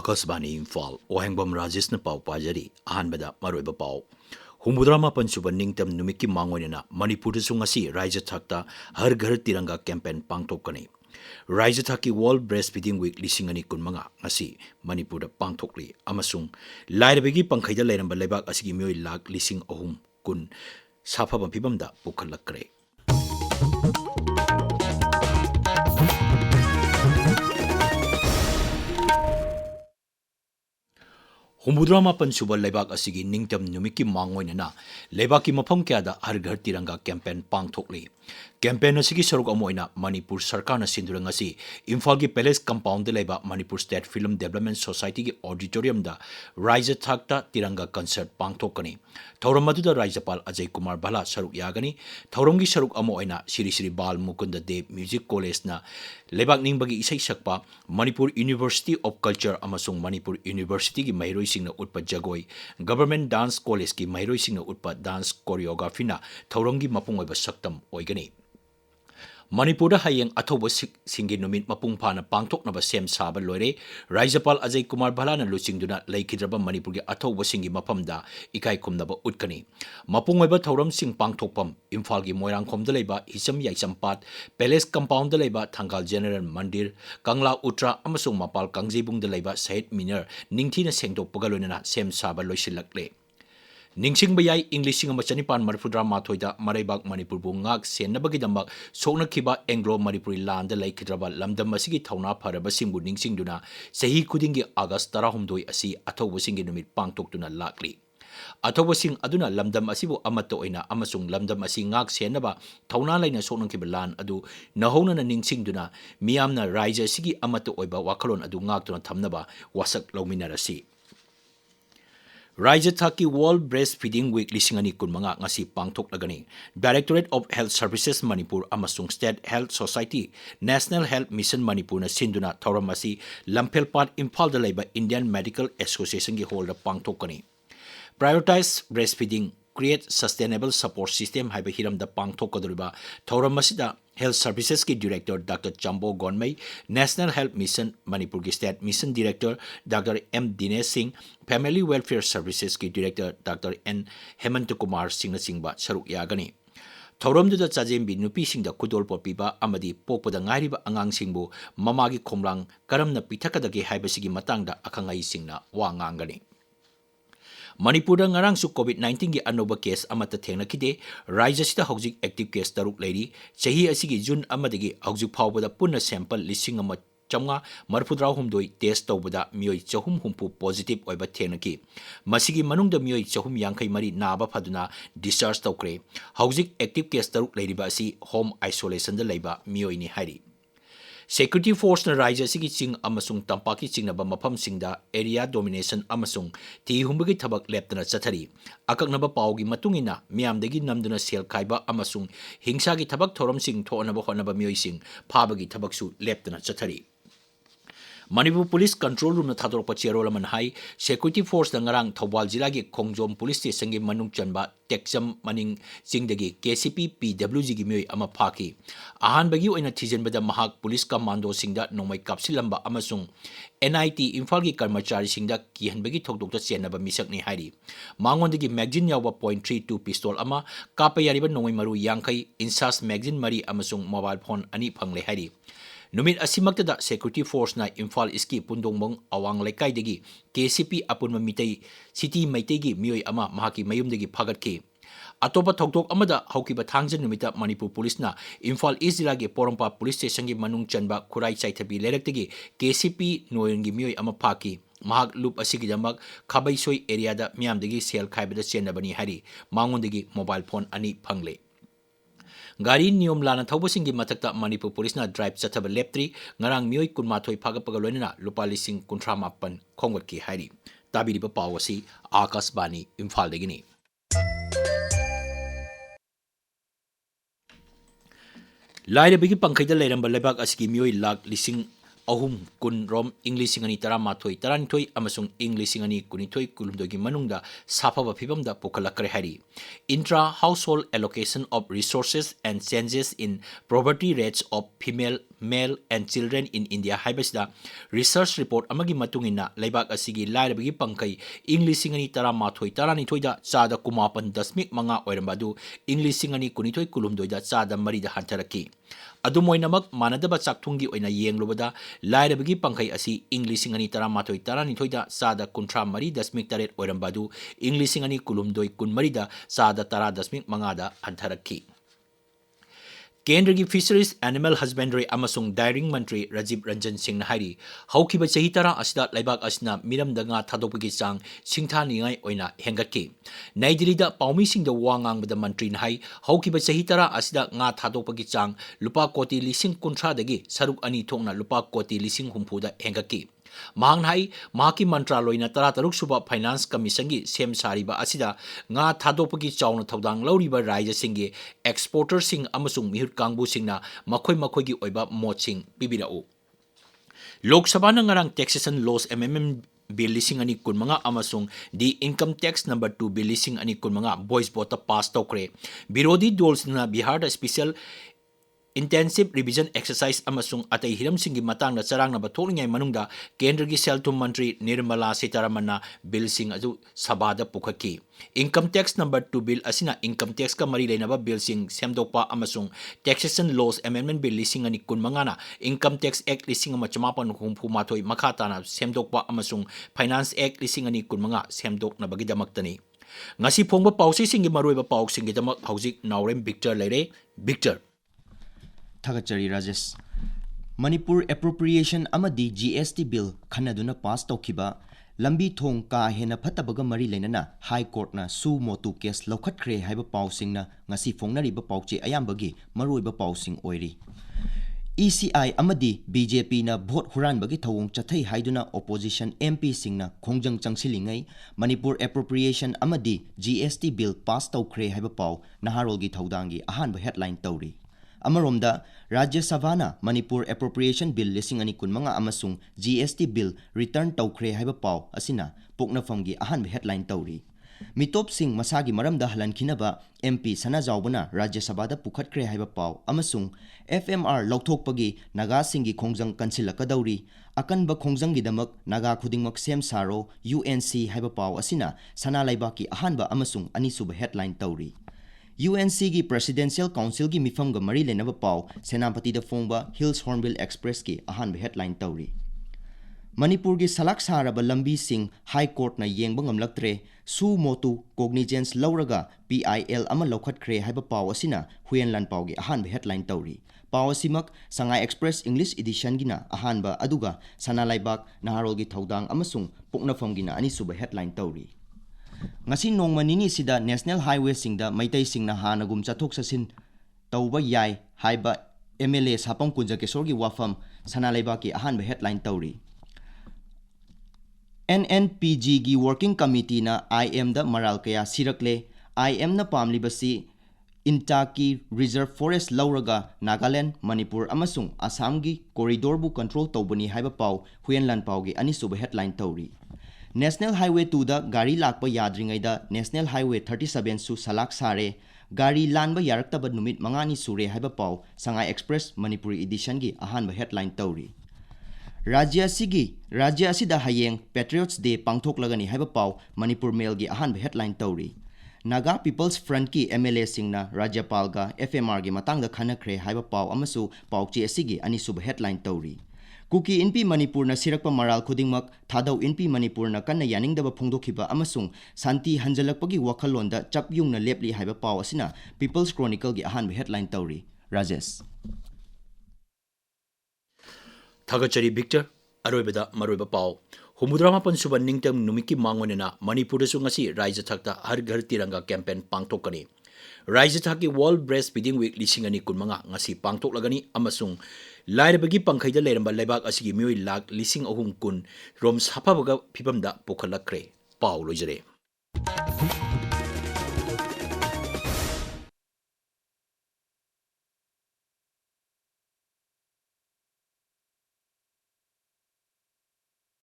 Akasbani Imphal Wahengbam Rajesh na pau pajari ahanbada maroiba pau Humbudrama pansuba ningtam numiki mangoinena Manipur su ngasi Raija Thakta Har Ghar Tiranga campaign pangthokani Raija Thaki World Breastfeeding Week lisingani kunmanga ngasi Manipur da pangthokli amasung lairabegi pangkhaida leiramba leibak asigi mioi lak lising ahum kun safaba phibamda pukhalakre Humbudrama pansuba leibak asigi ningtam numiki mangoinena leibaki mafam kyada Har Ghar Tiranga campaign pangthokli campaign asigi saruk amoina Manipur sarkar na sindurang asi Imphal gi Palace compound de leiba Manipur State Film Development Society gi auditorium da Raija Thakta Tiranga concert pangthokani thauram aduda Raijapal Ajay Kumar Bala saruk yagani thauram gi saruk amoina Shri Bal Mukunda Dev Music College na leibak ningbagi isai sakpa Manipur University of Culture amasung Manipur University gi mairoi singna utpa jagoi Government Dance College ki mairoi singna utpa dance choreography na thauram gi mapung oiba saktam oigani Manipur hayeng athoba singi numit mapung phana pangthoknaba sem saba loire Raijapal Ajay Kumar Bala na luchingduna leikidraba Manipur gi athoba singi mapamda ikai khumnaba utkani mapung oiba thauram sing pangthokpam Imphal gi Moirangkhom da leiba Hisam Yaisam-pat Palace compound da leiba Thangal General Mandir Kangla Utra amasung Mapal Kangjebung da leiba Sahit Miner ningthina sengdokpaga loinana sem saba loisilakle Ningsing bayai English singa machanipan marfudra mathoida maraibak Manipur bungak senabagi dambak sokna kiba Anglo Manipuri land da laikidraba lamdam masigi thauna pharaba singbu ningsing duna sahi kudingi August 12 asi athoba singi numit pangtokduna lakli athoba sing aduna lamdam asibu amato oina amasung lamdam asi ngak senaba thauna laina sokna kiba land adu nahona na ningsing duna miyamna Raija sigi amato oiba wakalon adu ngak tuna thamnaba wasak lawminarasi Raija Thaki World Breastfeeding Week lisingani kunmanga ngasi pangthoklagani Directorate of Health Services Manipur amasung State Health Society National Health Mission Manipur na sinduna thauramasi Lamphelpat Imphal da leiba Indian Medical Association gi hall da pangthokani Prioritize breastfeeding create sustainable support system haiba hiram da pangthokaduriba thauramasida Health Services ki Director Dr. Chambo Gonmei, National Health Mission Manipur ki State Mission Director Dr. M. Dinesh Singh, Family Welfare Services ki Director Dr. N. Hemant Kumar Singh na singba saruk yagani. Thauramduda chajembi nupi singda kudol popiba amadi pokpada ngairiba angang singbu mamagi khomlang karamna pithakadagi haibasigi matangda akangai singna wa ngangani. Manipur ngarang su COVID-19 gi anoba case amata thengna kide Raija sita hojik active case taruk leiri chahi asigi June amadagi hojik phawbada punna sample lising ama chamnga marfudra humdoi test tawbada mioi chahum humpu positive oiba thengna ki masigi manungda mioi chahum yankai mari naba phaduna discharge tawkre hojik active case taruk leiriba asi home isolation da leiba mioi ni hari Security Force na Raija sigi ching amasung tampaki chingnaba mafam singda area domination amasung ti humbagi thabak leptana chathari akaknaba pawgi matungina miyamdagi namduna sel khaiba amasung hingsa gi thabak thoram sing thonaba honaba mioi sing phabagi thabak su leptana chathari Manipur Police Control Room na thador pachero laman hai Security Force na ngarang Thawbal Jila gi Khongjom Police Station gi manung chanba Texam maning singdagi KCP PWG gi mioi ama phaki ahan bagi oina thijenbada mahak Police Commando singda nomai kapsilamba amasung NIT Imphal gi karmachari singda kihanbagi thokdokta chenaba misakni hairi mangondagi magazine yawa .32 pistol ama kapa yariba nomai maru yankai insas magazine mari amasung mobile phone ani phangle hairi Numit asimaktada Security Force na Imphal iski pundongbong awang lekai degi KCP apunma mitay city maitegi mioi ama mahaki mayumdegi phagatki atopa thokdok amada haukiba thangjan numita Manipur Police na Imphal East Jila gi Porompa Police Station gi manung chanba khurai chaithabi leraktegi KCP noyongi mioi ama phaki mahak loop asigi jamak khabaisoi area da miyamdegi sel khaibada chenabani hari mangondegi mobile phone ani phangle Gari niyom lana thawbasing gi matakta Manipur Police na drive chathaba leptri ngarang mioi kunmathoi phagapaga loinana lupa lising kunthra mapan khongwat ki hairi tabiriba pawasi Akasbani Imphal degini Laira bigi pangkhaida leiramba lebak asigi mioi lak lising ahum kun rom English singani taramathoi taranithoi amasung English singani kunithoi kulumdogi manungda safaba phibamda pokhalakre hari intra household allocation of resources and changes in poverty rates of female Male and Children in India haibasida research report amagi matungina laibak asigi lairabagi pangkai English singani tara mathoi tara ni thoida chada kumapan dasmik manga oirambadu English singani kunithoi kulumdoida chada marida hantaraki adumoinamak manadaba chakthungi oina yenglubada lairabagi pangkai asi English singani tara mathoi tara ni thoida chada kunthra mari dasmik taret oirambadu English singani kulumdoi kun marida chada tara dasmik manga da hantaraki Kendra ki Fisheries Animal Husbandry amasung Dairying Mantri Rajiv Ranjan Singh na hairi haukiba chahi tara asida laibak asina miramda nga thadokpagi chang singtha ningai oina hengatki Naidilida paumi singda wangang bada mantri na hai haukiba chahi tara asida nga thadokpagi chang lupa koti lising kunthra dagi saruk ani thokna lupa koti lising humpuda hengatki Mahang hai mahaki mantraloy na tarataruk suba finance commission gi sem sariba asida nga thadopagi chawna thodang lauriba raija singi exporter sing amasung mihut kangbu singna makhoi gi oiba mot sing bibirao Lok Sabha na ngarang taxation laws Bill lising ani kun mga amasung the income tax number 2 bill lising ani kun mga boys vote pass tokre birodi dols na Bihar da special Intensive revision exercise amasung atay hiram singi matang na sarang na batong ngay manungda Kendra gi Selthum Mantri Nirmala Sitharaman na bill sing adu sabada pukhaki income tax number 2 bill asina income tax ka mari na ba bill sing semdokpa amasung taxation laws amendment bill lising ani kun mangana income tax act lising ama chamapan humpu matoi makhata na semdokpa amasung finance act lising ani kun manga semdok na bagidamaktani ngasi phongba pausi singi maroiba pauk singi damak haujik Naorem Victor leire Victor Thagachari Rajesh Manipur appropriation amadi GST bill khanaduna pass tawkiba lambi thong ka hena phatabaga mari lenana high court na su motu case lokhatkre haiba pausing na ngasi fongnari ba pauche ayambagi maroiba pausing oiri ECI amadi BJP na vote huran bagi thawong chathai haiduna opposition MP singna khongjang changsilingai Manipur appropriation amadi GST bill pass tawkhre haiba pau naharol gi thawdangi ahan ba headline tawri Amaromda, Rajya Sabhana Manipur Appropriation Bill lising ani kun mga amasung GST Bill return tawkhre haiba paw asina poknafamgi ahan headline tawri. Mitop sing masagi maramda halan kinaba MP Sana Zawbana Rajya Sabhada pukhatkre haiba paw amasung FMR lauthokpagi naga singi khongjang kansilakadawri akanba khongjang gidamak naga khudingmak sem saro UNC haiba paw asina sana laibaki ahanba amasung anisuba headline tawri. UNC gi Presidential Council gi mifam ga mari lenaba paw Senapati da fongba Hills Hornbill Express ki ahan headline tawri Manipur gi salak saraba lambi sing High Court na yengba ngamlaktre su motu cognizance lauraga PIL ama lokhatkre haiba paw asina huyenlan paw gi ahan headline tawri paw asimak Sangai Express English edition gina ahanba aduga sanalaibak naharol gi thodang amasung puknafam gina ani suba headline tawri ngasi nongma nini sida national highway singda maitai singna hanagum chathok sasin tawba yai haiba MLA sapam kunja kesorgi wafam sanalaiba ki ahan headline tawri NNPG gi working committee na IM da maral kaya sirakle IM na pamli basi Intaki Reserve Forest lauraga Nagaland Manipur amasung Assam gi corridor bu control tawbani haiba paw huyenlan paw gi ani suba headline tawri National Highway 2 da gari lakpa yadringai da National Highway 37 su salak sare gari lanba yaraktaba numit mangani sure haiba paw Sangai Express Manipuri edition gi ahan headline tawri Rajya asida hayeng Patriots Day pangthoklagani haiba paw Manipur Mail gi ahan headline tawri Naga People's Front ki MLA singna Rajyapal ga FMR gi matangda khanakre haiba paw amasu pawchi asigi ani sub headline tawri Kuki inpi Manipur na sirakpa maral khudingmak thadaw inpi Manipur na kanna yaningdaba phongdokhiba amasung santi hanjalakpagi wakhalonda chapyung na lepli haiba paw asina People's Chronicle gi ahan headline tawri Rajesh Thagachari Victor aroibada maroiba paw Humudrama pansuban ningtam numiki mangonena Manipur da ngasi raija thakta har ghar tiranga campaign pangtokani Raija thaki World Breastfeeding Week lising ani kun mga ngasi pangtoklagani amasung lairabagi pangkhaida leiramba laibak asigi mioi lak lising ahum kun rom sapabaga phibamda pokhalakre paw lojare